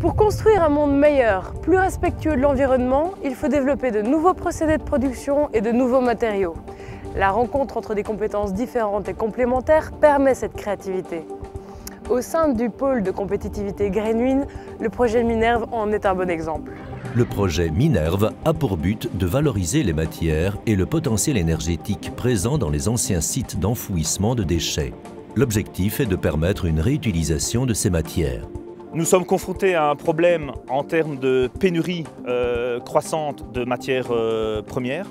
Pour construire un monde meilleur, plus respectueux de l'environnement, il faut développer de nouveaux procédés de production et de nouveaux matériaux. La rencontre entre des compétences différentes et complémentaires permet cette créativité. Au sein du pôle de compétitivité Greenwind, le projet Minerve en est un bon exemple. Le projet Minerve a pour but de valoriser les matières et le potentiel énergétique présent dans les anciens sites d'enfouissement de déchets. L'objectif est de permettre une réutilisation de ces matières. Nous sommes confrontés à un problème en termes de pénurie croissante de matières premières.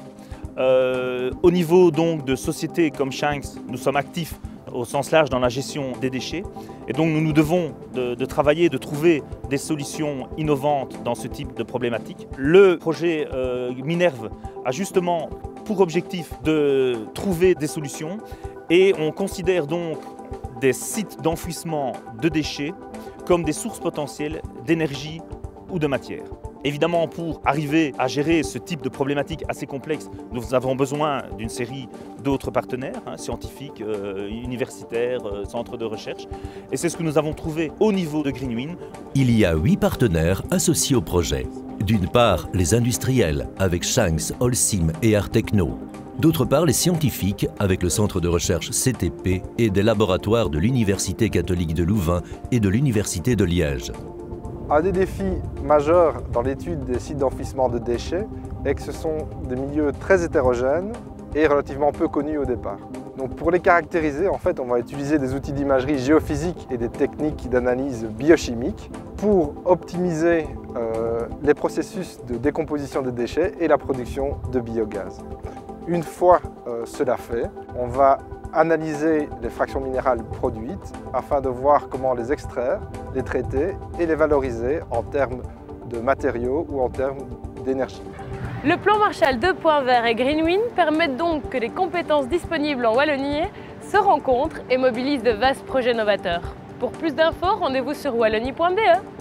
Au niveau donc de sociétés comme Shanks, nous sommes actifs au sens large dans la gestion des déchets. Et donc nous nous devons de travailler, de trouver des solutions innovantes dans ce type de problématique. Le projet Minerve a justement pour objectif de trouver des solutions et on considère donc des sites d'enfouissement de déchets comme des sources potentielles d'énergie ou de matière. Évidemment, pour arriver à gérer ce type de problématique assez complexe, nous avons besoin d'une série d'autres partenaires, scientifiques, universitaires, centres de recherche. Et c'est ce que nous avons trouvé au niveau de Greenwind. Il y a 8 partenaires associés au projet. D'une part, les industriels, avec Shanks, Holcim et Artechno. D'autre part, les scientifiques, avec le centre de recherche CTP et des laboratoires de l'Université catholique de Louvain et de l'Université de Liège. Un des défis majeurs dans l'étude des sites d'enfouissement de déchets est que ce sont des milieux très hétérogènes et relativement peu connus au départ. Donc pour les caractériser, en fait, on va utiliser des outils d'imagerie géophysique et des techniques d'analyse biochimique pour optimiser les processus de décomposition des déchets et la production de biogaz. Une fois cela fait, on va analyser les fractions minérales produites afin de voir comment les extraire, les traiter et les valoriser en termes de matériaux ou en termes d'énergie. Le plan Marshall 2.0 et Greenwind permettent donc que les compétences disponibles en Wallonie se rencontrent et mobilisent de vastes projets novateurs. Pour plus d'infos, rendez-vous sur wallonie.be.